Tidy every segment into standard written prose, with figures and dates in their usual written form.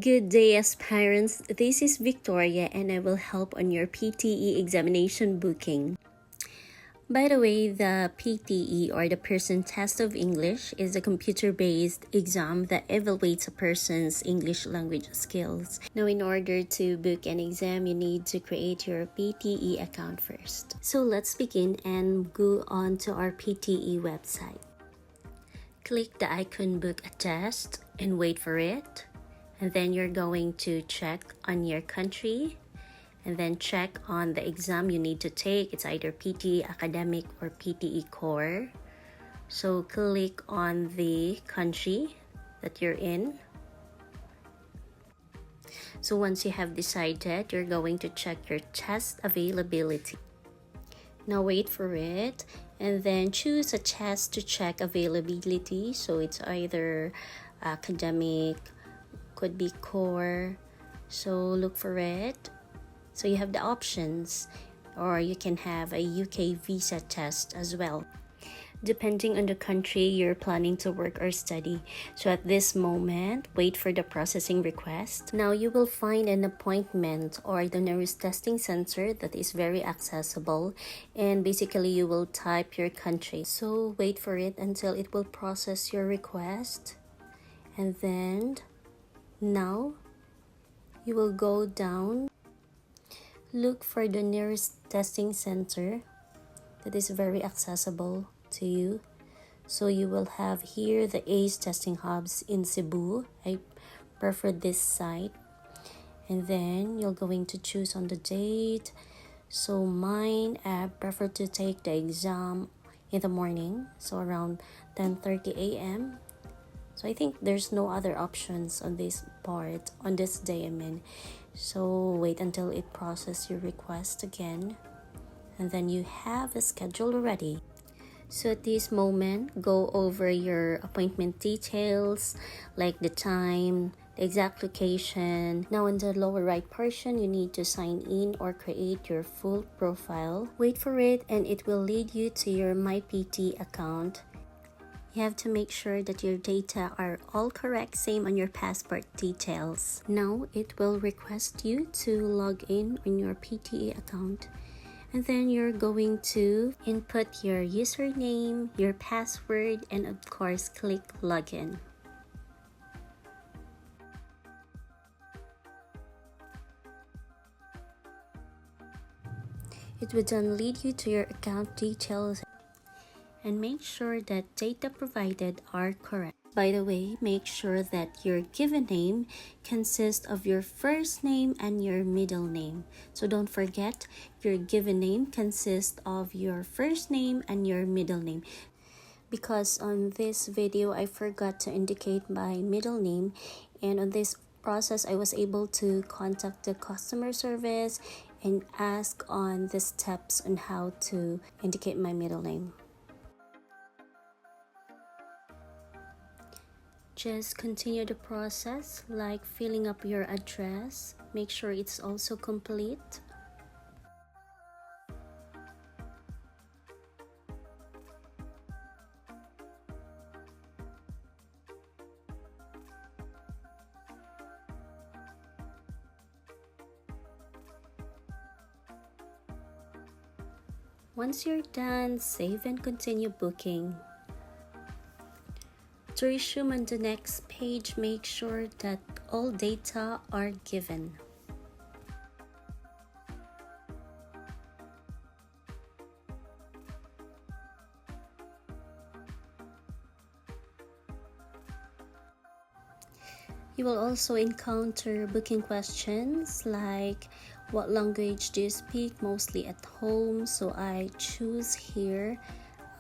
Good day, aspirants. This is Victoria and I will help on your PTE examination booking. By the way, the PTE or the Person Test of English is a computer-based exam that evaluates a person's English language skills. Now, in order to book an exam, you need to create your PTE account first. So let's begin and go on to our PTE website. Click the icon Book a Test and wait for it. And then you're going to check on your country and then check on the exam you need to take. It's either PTE Academic or PTE Core. So click on the country that you're in. So once you have decided, you're going to check your test availability. Now wait for it and then choose a test to check availability. So it's either academic, could be core, so look for it. So you have the options, or you can have a UK visa test as well, depending on the country you're planning to work or study. So at this moment, wait for the processing request. Now you will find an appointment or the nearest testing center that is very accessible, and basically you will type your country. So wait for it until it will process your request, and then now you will go down, look for the nearest testing center that is very accessible to you. So you will have here the ACE testing hubs in Cebu. I prefer this site. And then you're going to choose on the date. So mine, I prefer to take the exam in the morning, so around 10:30 a.m. So I think there's no other options on this part, on this day, So wait until it processes your request again. And then you have a schedule already. So at this moment, go over your appointment details, like the time, the exact location. Now in the lower right portion, you need to sign in or create your full profile. Wait for it and it will lead you to your MyPT account. You have to make sure that your data are all correct, same on your passport details. Now it will request you to log in on your PTE account. And then you're going to input your username, your password, and of course click login. It will then lead you to your account details and make sure that data provided are correct. By the way, make sure that your given name consists of your first name and your middle name. So don't forget, your given name consists of your first name and your middle name. Because on this video, I forgot to indicate my middle name, and on this process, I was able to contact the customer service and ask on the steps on how to indicate my middle name. Just continue the process, like filling up your address. Make sure it's also complete. Once you're done, save and continue booking. To resume on the next page, make sure that all data are given. You will also encounter booking questions like what language do you speak mostly at home. So I choose here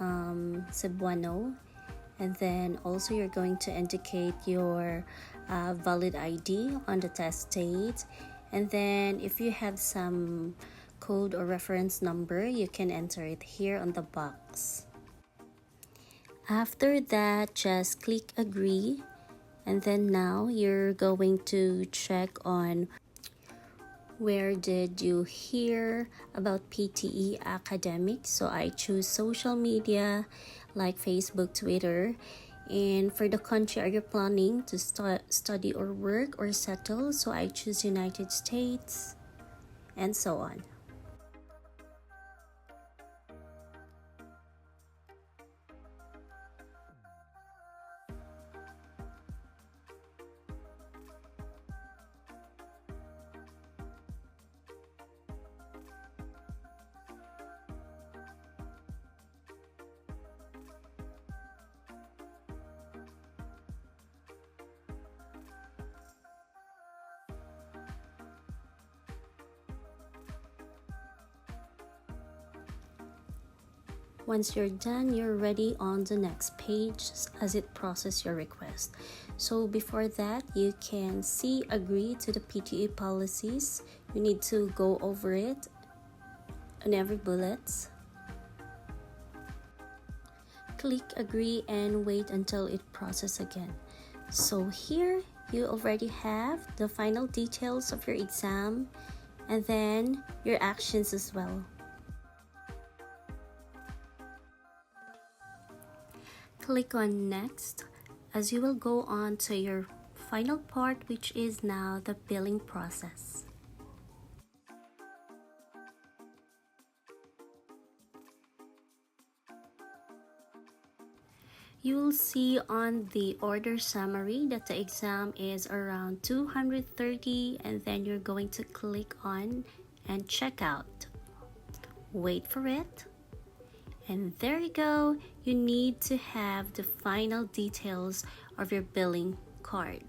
Cebuano. And then also you're going to indicate your valid ID on the test date. And then if you have some code or reference number, you can enter it here on the box. After that, just click agree. And then now you're going to check on where did you hear about PTE Academic. So I choose social media like Facebook, Twitter, And for the country, are you planning to study or work or settle? So I choose United States, and so on. Once you're done, you're ready on the next page as it processes your request. So before that, you can see agree to the PTE policies. You need to go over it on every bullet. Click agree and wait until it processes again. So here you already have the final details of your exam and then your actions as well. Click on next as you will go on to your final part, which is now the billing process. You will see on the order summary that the exam is around 230, and then you're going to click on and check out. Wait for it. And there you go. You need to have the final details of your billing card.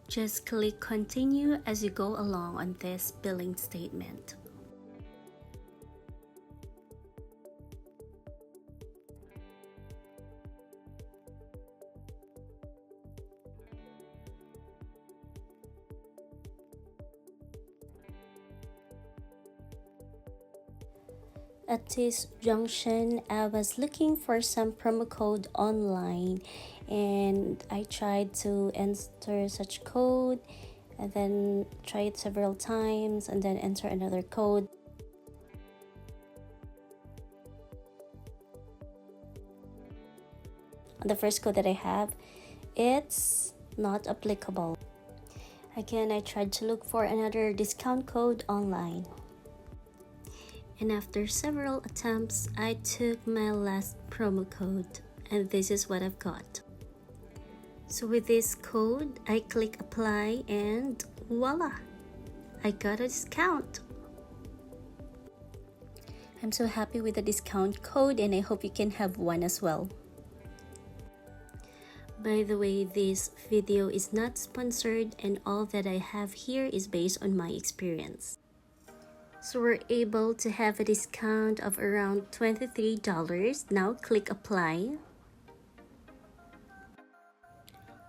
Just click continue as you go along on this billing statement. At this junction, I was looking for some promo code online, and I tried to enter such code and then try it several times and then enter another code. The first code that I have, it's not applicable. Again, I tried to look for another discount code online. And after several attempts, I took my last promo code, and this is what I've got. So with this code, I click apply and voila, I got a discount. I'm so happy with the discount code, and I hope you can have one as well. By the way, this video is not sponsored, and all that I have here is based on my experience. So we're able to have a discount of around $23. Now click apply.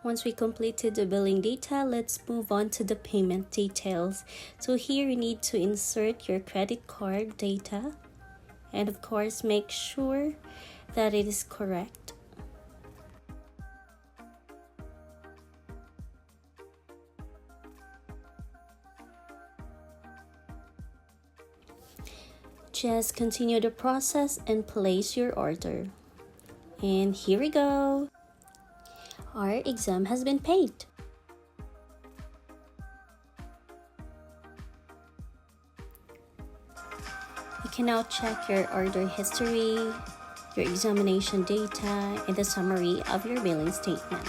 Once we completed the billing data, let's move on to the payment details. So here you need to insert your credit card data, and of course make sure that it is correct. Just continue the process and place your order. And here we go. Our exam has been paid. You can now check your order history, your examination data, and the summary of your billing statement.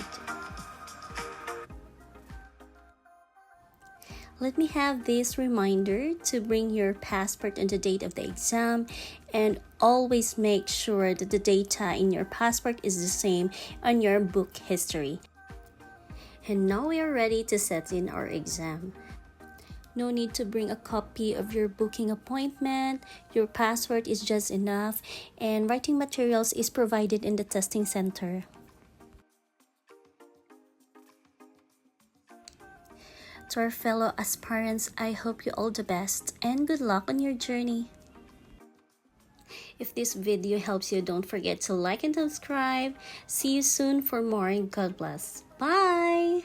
Let me have this reminder to bring your passport and the date of the exam, and always make sure that the data in your passport is the same on your book history. And now we are ready to set in our exam. No need to bring a copy of your booking appointment. Your passport is just enough, and writing materials is provided in the testing center. To our fellow aspirants, I hope you all the best and good luck on your journey. If this video helps you, don't forget to like and subscribe. See you soon for more, and God bless. Bye!